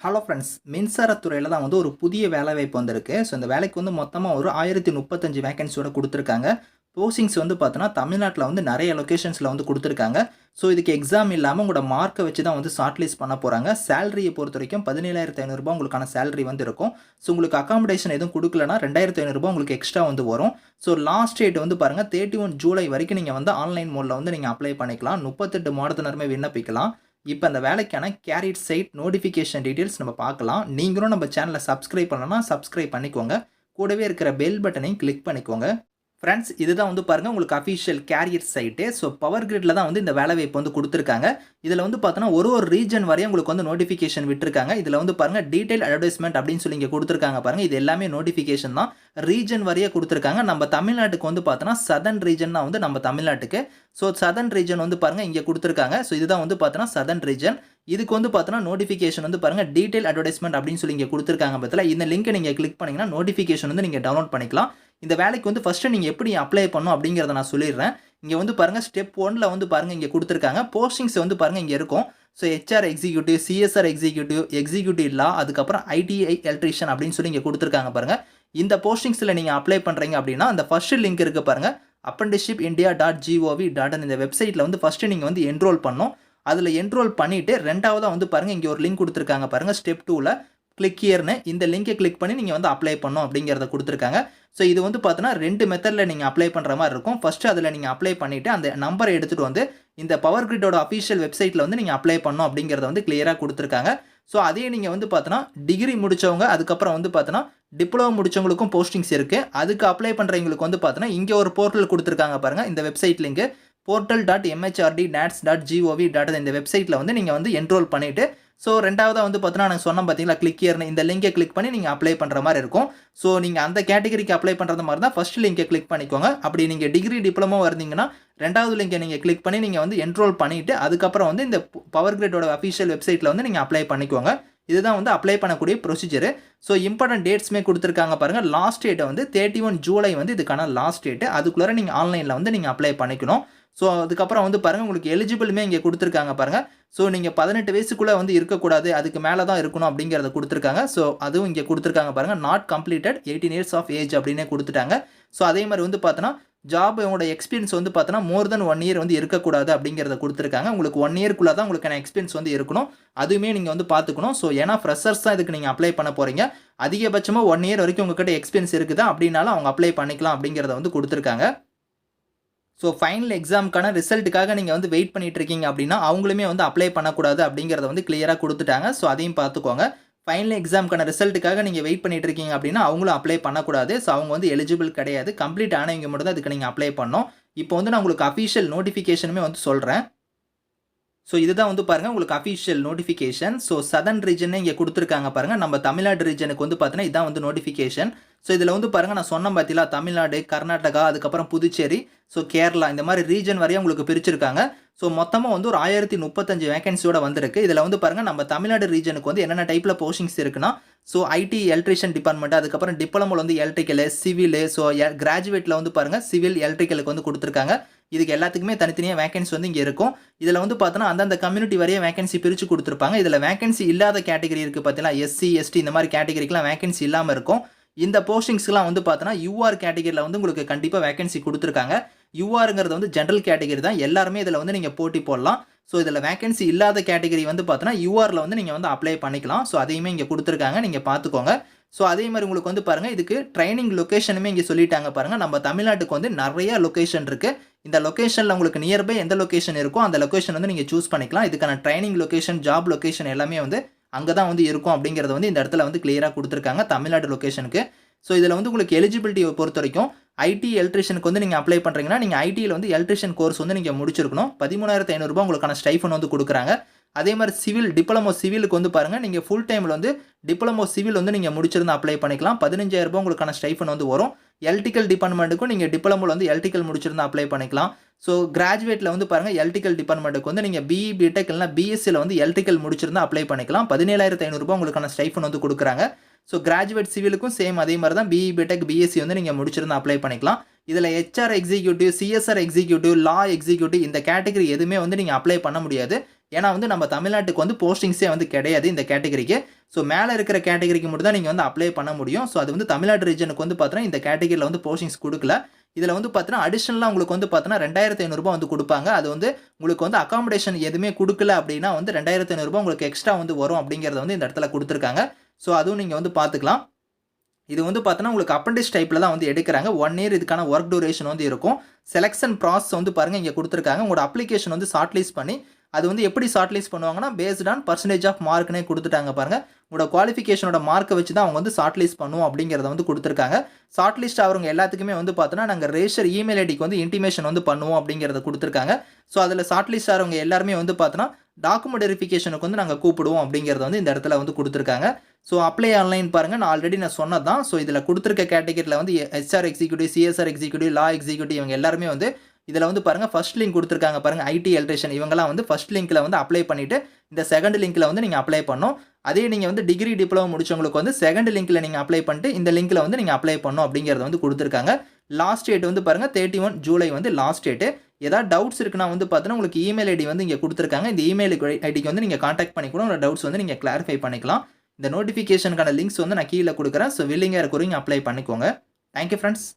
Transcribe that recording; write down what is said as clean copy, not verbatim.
Hello friends, மின்சாரத்துறையில தான் வந்து ஒரு புதிய வேலைவாய்ப்பு வந்திருக்கு. ஸோ இந்த வேலைக்கு வந்து மொத்தமா ஒரு 1035 வேக்கன்சியோட குடுத்துருக்காங்க. போஸ்டிங்ஸ் வந்து பார்த்தோன்னா, தமிழ்நாட்ல வந்து நெறைய லொகேஷன்ஸ்ல வந்து குடுத்துருக்காங்க. ஸோ இதுக்கு எக்ஸாம் இல்லாம உங்களோட மார்க்க வச்சு தான் வந்து ஷார்ட் லிஸ்ட் பண்ண போறாங்க. சேலரிய பொறுத்தவரைக்கும் ரூ. 17,500 உங்களுக்கான சேலரி வந்து இருக்கும். ஸோ உங்களுக்கு அக்காமடேஷன் எதுவும் குடுக்கலன்னா ரூ. 2,500 உங்களுக்கு எக்ஸ்ட்ரா வந்து வரும். ஸோ லாஸ்ட் டேட் வந்து பாருங்க 31 ஜூலை வரைக்கும் நீங்க வந்து ஆன்லைன் மோட்ல வந்து நீங்க அப்ளை பண்ணிக்கலாம். 38 மாதத்தினருமே விண்ணப்பிக்கலாம். இப்ப அந்த வேலைக்கான கேரியர் சைட் நோட்டிஃபிகேஷன் டீட்டெயில்ஸ் நம்ம பார்க்கலாம். நீங்களும் நம்ம சேனல சப்ஸ்கிரைப் பண்ணலன்னா சப்ஸ்கிரைப் பண்ணிக்கோங்க. கூடவே இருக்கிற பெல் பட்டனையும் கிளிக் பண்ணிக்கோங்க. ஃப்ரெண்ட்ஸ், இதுதான் வந்து பாருங்க உங்களுக்கு official career site. So power கிரிட்ல தான் வந்து இந்த வேலைவாய்ப்பு வந்து குடுத்துருக்காங்க. இதில வந்து பார்த்தோன்னா, ஒரு ரீஜன் வரையும் உங்களுக்கு வந்து நோட்டிஃபிகேஷன் விட்டுருக்காங்க. இதில வந்து பாருங்க டீட்டெயில் அட்வர்டைஸ்மென்ட் அப்படின்னு சொல்லி இங்க குடுத்துருக்காங்க பாருங்க. இது எல்லாமே நோட்டிஃபிகேஷன் தான். ரீஜன் வாரியா குடுத்துருக்காங்க. நம்ம தமிழ்நாட்டுக்கு வந்து பார்த்தோன்னா, சதர்ன் ரீஜன் தான் வந்து நம்ம தமிழ்நாட்டுக்கு. ஸோ சதர்ன் ரீஜன் வந்து பாருங்க இங்க குடுத்துருக்காங்க. ஸோ இதுதான் வந்து பார்த்தோன்னா சதர்ன் ரீஜன். இதுக்கு வந்து பார்த்தோன்னா, நோட்டிஃபிகேஷன் வந்து பாருங்க டீட்டெயில் அட்வர்டைஸ்மென்ட் அப்படின்னு சொல்லி இங்க குடுத்துருக்காங்க பாத்தீங்களா. இந்த லிங்க்க நீங்க கிளிக் பண்ணீங்கன்னா, நோட்டிஃபிகேஷன் வந்து நீங்க டவுன்லோட் பண்ணிக்கலாம். இந்த வேலைக்கு வந்து ஃபர்ஸ்ட்டு நீங்க எப்படி அப்ளை பண்ணணும் அப்படிங்கிறத நான் சொல்லிடுறேன். இங்க வந்து பாருங்க ஸ்டெப் 1ல வந்து பாருங்க இங்க குடுத்துருக்காங்க. போஸ்டிங்ஸ் வந்து பாருங்க இங்க இருக்கும். So HR executive, CSR executive, executive law, அதுக்கப்புறம் ஐடிஐ எலக்ட்ரீஷியன் அப்படின்னு சொல்லி இங்க குடுத்துருக்காங்க பாருங்க. இந்த போஸ்டிங்ஸ்ல நீங்க அப்ளை பண்றீங்க அப்படின்னா, அந்த ஃபர்ஸ்ட் லிங்க் இருக்கு பாருங்க. apprenticeshipindia.gov.in இந்த வெப்சைட்ல வந்து ஃபர்ஸ்ட்டு நீங்க வந்து என்ரோல் பண்ணணும். அதுல என்ரோல் பண்ணிட்டு 2வதா வந்து பாருங்க இங்க ஒரு லிங்க் குடுத்துருக்காங்க பாருங்க. ஸ்டெப் 2ல கிளிக் ஹியர்ன்னு இந்த லிங்கை கிளிக் பண்ணி நீங்க வந்து அப்ளை பண்ணணும் அப்படிங்கிறத குடுத்துருக்காங்க. ஸோ இது வந்து பார்த்தோன்னா 2 மெத்தட்ல நீங்க அப்ளை பண்ற மாரி இருக்கும். ஃபர்ஸ்ட்டு அதுல நீங்க அப்ளை பண்ணிட்டு அந்த நம்பர எடுத்துட்டு வந்து இந்த பவர் கிரிட்டோட அஃபிஷியல் வெப்சைட்ல வந்து நீங்க அப்ளை பண்ணணும் அப்படிங்கிறத வந்து கிளியரா குடுத்துருக்காங்க. ஸோ அதே நீங்க வந்து பார்த்தோன்னா, டிகிரி முடிச்சவங்க, அதுக்கப்புறம் வந்து பார்த்தோன்னா, டிப்ளோமா முடிச்சவங்களுக்கும் போஸ்டிங்ஸ் இருக்கு. அதுக்கு அப்ளை பண்றவங்களுக்கு வந்து பார்த்தோன்னா, இங்க ஒரு போர்ட்டல் குடுத்துருக்காங்க பாருங்க. இந்த வெப்சைட் லிங்க் portal.mhrd.gov.in இந்த வெப்சைட்ல வந்து நீங்க வந்து என்ரோல் பண்ணிட்டு, ஸோ 2வதா வந்து பார்த்தோன்னா, நான் சொன்னேன் பார்த்தீங்களா, கிளிக் ஹியர்ன்னு இந்த லிங்கை கிளிக் பண்ணி நீங்க அப்ளை பண்ற மாரி இருக்கும். ஸோ நீங்க அந்த கேட்டகரிக்கு அப்ளை பண்றது மாரி தான் ஃபர்ஸ்ட் லிங்கை கிளிக் பண்ணிக்கோங்க. அப்படி நீங்க டிகிரி, டிப்ளமோ இருந்தீங்கன்னா 2வது லிங்கை நீங்க கிளிக் பண்ணி நீங்க வந்து என்ரோல் பண்ணிட்டு, அதுக்கப்புறம் வந்து இந்த பவர் கிரிட்டோட அஃபிஷியல் வெப்சைட்ல வந்து நீங்க அப்ளை பண்ணிக்கோங்க. இதுதான் வந்து அப்ளை பண்ணக்கூடிய ப்ரொசீஜர். ஸோ இம்பார்ட்டன்ட் டேட்ஸ்மே குடுத்துருக்காங்க பாருங்க. லாஸ்ட் டேட் வந்து 31 ஜூலை வந்து இதுக்கான லாஸ்ட் டேட். அதுக்குள்ளார நீங்க ஆன்லைன்ல வந்து நீங்க அப்ளை பண்ணிக்கணும். ஸோ அதுக்கப்புறம் வந்து பாருங்க உங்களுக்கு எலிஜிபிளுமே இங்க குடுத்துருக்காங்க பாருங்க. ஸோ நீங்க 18 வயசுக்குள்ள வந்து இருக்கக்கூடாது. அதுக்கு மேல தான் இருக்கணும் அப்படிங்கிறத குடுத்துருக்காங்க. ஸோ அதுவும் இங்க குடுத்துருக்காங்க பாருங்க. Not completed 18 years of age அப்படின்னே குடுத்துட்டாங்க. ஸோ அதே மாரி வந்து பார்த்தோன்னா, ஜாப் உங்களோட எக்ஸ்பீரியன்ஸ் வந்து பார்த்தோன்னா, மோர் தென் 1 இயர் வந்து இருக்கக்கூடாது அப்படிங்கிறத குடுத்துருக்காங்க. உங்களுக்கு 1 இயர்க்குள்ள தான் உங்களுக்கான எக்ஸ்பீரியன்ஸ் வந்து இருக்கணும். அதுவுமே நீங்க வந்து பார்த்துக்கணும். ஸோ ஏன்னா ஃப்ரெஷர்ஸ் தான் இதுக்கு நீங்க அப்ளை பண்ண போறீங்க. அதிகபட்சமா 1 இயர் வரைக்கும் உங்ககிட்ட எக்ஸ்பீரியன்ஸ் இருக்குதா அப்படின்னாலும் அவங்க அப்ளை பண்ணிக்கலாம் அப்படிங்கிறத வந்து குடுத்துருக்காங்க. ஸோ ஃபைனல் எக்ஸாம்க்கான ரிசல்ட்டுக்காக நீங்க வந்து வெயிட் பண்ணிட்டு இருக்கீங்க அப்படின்னா, அவங்களுமே வந்து அப்ளை பண்ணக்கூடாது அப்படிங்கிறத வந்து கிளியரா குடுத்துட்டாங்க. ஸோ அதையும் பார்த்துக்கோங்க. ஃபைனல் எக்ஸாம்க்கான ரிசல்ட்டுக்காக நீங்க வெயிட் பண்ணிட்டு இருக்கீங்க அப்படின்னா, அவங்களும் அப்ளை பண்ணக்கூடாது. ஸோ அவங்க வந்து எலிஜிபிள் கிடையாது. கம்ப்ளீட் ஆனவங்க மட்டும் தான் இதுக்கு நீங்க அப்ளை பண்ணணும். இப்போ வந்து நான் உங்களுக்கு அஃபிஷியல் நோட்டிஃபிகேஷனுமே வந்து சொல்றேன். ஸோ இதுதான் வந்து பாருங்க உங்களுக்கு அஃபிஷியல் நோட்டிஃபிகேஷன். ஸோ சதர்ன் ரீஜன்னு இங்க குடுத்துருக்காங்க பாருங்க. நம்ம தமிழ்நாடு ரீஜனுக்கு வந்து பார்த்தீங்கன்னா, இதான் வந்து நோட்டிஃபிகேஷன். ஸோ இதுல வந்து பாருங்க நான் சொன்னேன் பார்த்தீங்களா, தமிழ்நாடு, கர்நாடகா, அதுக்கப்புறம் புதுச்சேரி, ஸோ கேரளா இந்த மாரி ரீஜன் வாரியா உங்களுக்கு பிரிச்சிருக்காங்க. ஸோ மொத்தமா வந்து ஒரு 1035 வேக்கன்சியோட வந்திருக்கு. இதுல வந்து பாருங்க நம்ம தமிழ்நாடு ரீஜனுக்கு வந்து என்னென்ன டைப்ல போஸ்டிங்ஸ் இருக்குன்னா, ஸோ ஐடி எலக்ட்ரீஷியன் டிபார்ட்மெண்ட், அதுக்கப்புறம் டிப்ளமோல வந்து எலக்ட்ரிக்கல், சிவில், ஸோ கிராஜுவேட்ல வந்து பாருங்க சிவில், எலக்ட்ரிக்கலுக்கு வந்து குடுத்துருக்காங்க. இதுக்கு எல்லாத்துக்குமே தனித்தனியா வேக்கன்சி வந்து இங்க இருக்கும். இதுல வந்து பார்த்தோன்னா, அந்தந்த கம்யூனிட்டி வாரியா வேக்கன்சி பிரிச்சு குடுத்துருப்பாங்க. இதுல வேக்கன்சி இல்லாத கேட்டகரி இருக்கு பார்த்தீங்களா, எஸ்சி, எஸ்டி இந்த மாரி கேட்டகரிக்குலாம் வேக்கன்சி இல்லாம இருக்கும். இந்த போஸ்டிங்ஸ்லாம் வந்து பார்த்தோன்னா, யூஆர் கேட்டகரில வந்து உங்களுக்கு கண்டிப்பா வேக்கன்சி குடுத்துருக்காங்க. யூஆர்ங்கிறது வந்து ஜெனரல் கேட்டகரி தான். எல்லாருமே இதுல வந்து நீங்க போட்டி போடலாம். ஸோ இதுல வேக்கன்சி இல்லாத கேட்டகரி வந்து பார்த்தோன்னா, யூஆர்ல வந்து நீங்க வந்து அப்ளை பண்ணிக்கலாம். ஸோ அதையுமே இங்க குடுத்துருக்காங்க. நீங்க பார்த்துக்கோங்க. ஸோ அதே மாரி உங்களுக்கு வந்து பாருங்க, இதுக்கு ட்ரெய்னிங் லொகேஷனுமே இங்க சொல்லிட்டாங்க பாருங்க. நம்ம தமிழ்நாட்டுக்கு வந்து நெறைய லொகேஷன் இருக்கு. இந்த லொகேஷன்ல உங்களுக்கு நியர்பை எந்த லொகேஷன் இருக்கோ, அந்த லொகேஷன் வந்து நீங்க சூஸ் பண்ணிக்கலாம். இதுக்கான ட்ரெய்னிங் லொகேஷன், ஜாப் லொகேஷன் எல்லாமே வந்து அங்க தான் வந்து இருக்கும் அப்படிங்கிறத வந்து இந்த இடத்துல வந்து கிளியரா குடுத்துருக்காங்க தமிழ்நாடு லொகேஷனுக்கு. ஸோ இதுல வந்து உங்களுக்கு எலிஜிபிலிட்டிய பொறுத்தவரைக்கும், ஐடி எலக்ட்ரீஷியனுக்கு வந்து நீங்க அப்ளை பண்றீங்கன்னா, நீங்க ஐடில வந்து எலக்ட்ரீஷியன் கோர்ஸ் வந்து நீங்க முடிச்சிருக்கணும். ரூ. 13,500 உங்களுக்கான ஸ்டைஃபண்ட் வந்து குடுக்குறாங்க. அதே மாரி சிவில், டிப்ளமோ சிவிலுக்கு வந்து பாருங்க, நீங்க ஃபுல் டைம்ல வந்து டிப்ளமோ சிவில் வந்து நீங்க முடிச்சிருந்தா அப்ளை பண்ணிக்கலாம். ரூ. 15,000 உங்களுக்கான ஸ்டைஃபண்ட் வந்து வரும். எலக்ட்ரிக்கல் டிபார்ட்மென்ட்க்கும் நீங்க டிப்ளமோல வந்து எலக்ட்ரிக்கல் முடிச்சிருந்தா அப்ளை பண்ணிக்கலாம். ஸோ கிராஜுவேட்ல வந்து பாருங்க, எலக்ட்ரிக்கல் டிபார்ட்மென்ட்க்கு வந்து நீங்க பிஇ, பிடெக் இல்லனா பிஎஸ்சில வந்து எலக்ட்ரிக்கல் முடிச்சிருந்தா அப்ளை பண்ணிக்கலாம். ரூ. 17,500 உங்களுக்கான ஸ்டைஃபண்ட் வந்து குடுக்குறாங்க. ஸோ கிராஜுவேட் சிவிலுக்கும் சேம் அதே மாரி தான் பிஇ, பிடெக், பிஎஸ்சி வந்து நீங்க முடிச்சிருந்தா அப்ளை பண்ணிக்கலாம். இதுல ஹெச்ஆர் எக்ஸிக்யூட்டிவ், சிஎஸ்ஆர் எக்ஸிக்யூட்டிவ், லா எக்ஸிக்யூட்டிவ் இந்த கேட்டகரி எதுவுமே வந்து நீங்க அப்ளை பண்ண முடியாது. ஏன்னா வந்து நம்ம தமிழ்நாட்டுக்கு வந்து போஸ்டிங்ஸே வந்து கிடையாது இந்த கேட்டகரிக்கு. ஸோ மேலே இருக்கிற கேட்டகரிக்கு மட்டும் தான் நீங்கள் வந்து அப்ளை பண்ண முடியும். ஸோ அது வந்து தமிழ்நாடு ரீஜனுக்கு வந்து பார்த்தீங்கன்னா இந்த கேட்டகரியில் வந்து போஸ்டிங்ஸ் கொடுக்கல. இதில் வந்து பார்த்தீங்கன்னா அடிஷனலாக உங்களுக்கு வந்து பார்த்தீங்கன்னா 2500 வந்து கொடுப்பாங்க. அது வந்து உங்களுக்கு வந்து அக்காமடேஷன் எதுவுமே கொடுக்கல அப்படின்னா வந்து 2500 உங்களுக்கு எக்ஸ்ட்ரா வந்து வரும் அப்படிங்கிறத வந்து இந்த இடத்துல கொடுத்துருக்காங்க. ஸோ அதுவும் நீங்கள் வந்து பார்த்துக்கலாம். இது வந்து பார்த்தீங்கன்னா உங்களுக்கு அப்ரண்டிஸ் டைப்பில் தான் வந்து எடுக்கிறாங்க. 1 இயர் இதுக்கான ஒர்க் டியூரேஷன் வந்து இருக்கும். செலக்ஷன் ப்ராசஸ் வந்து பாருங்கள் இங்கே கொடுத்துருக்காங்க. உங்களோட அப்ளிகேஷன் வந்து ஷார்ட் லிஸ்ட் பண்ணி அது வந்து எப்படி ஷார்ட் லிஸ்ட் பண்ணுவாங்கன்னா பேஸ்ட் ஆன் பர்சன்டேஜ் ஆஃப் மார்க்னே கொடுத்துட்டாங்க பாருங்கள். உங்களோட குவாலிஃபிகேஷனோட மார்க்கை வச்சு தான் அவங்க வந்து ஷார்ட் லிஸ்ட் பண்ணுவோம் அப்படிங்கிறத வந்து கொடுத்துருக்காங்க. ஷார்ட் லிஸ்ட் ஆகிறவங்க எல்லாத்துக்குமே வந்து பார்த்தோன்னா நாங்கள் ரெஜிஸ்டர் இமெயில் ஐடிக்கு வந்து இன்டிமேஷன் வந்து பண்ணுவோம் அப்படிங்கிறத கொடுத்துருக்காங்க. ஸோ அதில் ஷார்ட் லிஸ்ட் ஆகிறவங்க எல்லாருமே வந்து பார்த்தோன்னா டாக்குமெண்ட் வெரிஃபிகேஷனுக்கு வந்து நாங்கள் கூப்பிடுவோம் அப்படிங்கிறத வந்து இந்த இடத்துல வந்து கொடுத்துருக்காங்க. ஸோ அப்ளை ஆன்லைன் பாருங்கள், நான் ஆல்ரெடி நான் சொன்னது தான். ஸோ இதில் கொடுத்துருக்க கேட்டகரியில் வந்து HR எக்ஸிக்யூட்டிவ், CSR எக்ஸிக்யூட்டிவ், லா எக்ஸிக்யூட்டிவ் இவங்க எல்லாருமே வந்து இதில் வந்து பாருங்கள் ஃபர்ஸ்ட் லிங்க் கொடுத்துருக்காங்க பாருங்கள். IT எலக்ட்ரிஷியன் இவங்கலாம் வந்து ஃபர்ஸ்ட் லிங்க்கில் வந்து அப்ளை பண்ணிவிட்டு இந்த செகண்ட் லிங்க்கில் வந்து நீங்கள் அப்ளை பண்ணணும். அதே நீங்கள் வந்து டிகிரி டிப்ளமோ முடிச்சவங்களுக்கு வந்து செகண்ட் லிங்க்கில் நீங்கள் அப்ளை பண்ணிட்டு இந்த லிங்க்கில் வந்து நீங்கள் அப்ளை பண்ணணும் அப்படிங்கிறத வந்து கொடுத்துருக்காங்க. லாஸ்ட் டேட் வந்து பாருங்கள் 31 ஜூலை வந்து லாஸ்ட் டேட்டு. ஏதாவது டவுட்ஸ் இருக்குன்னா வந்து பார்த்தீங்கன்னா உங்களுக்கு இமெயில் ஐடி வந்து இங்கே கொடுத்துருக்காங்க. இந்த இமெயில் ஐடிக்கு வந்து நீங்கள் கான்டாக்ட் பண்ணி கூட உங்களோட டவுட்ஸ் வந்து நீங்கள் கிளாரிஃபை பண்ணிக்கலாம். இந்த நோட்டிஃபிகேஷனுக்கான லிங்க்ஸ் வந்து நான் கீழே கொடுக்குறேன். ஸோ வில்லிங்காக இருக்கிறவங்க அப்ளை பண்ணிக்கோங்க. Thank you friends.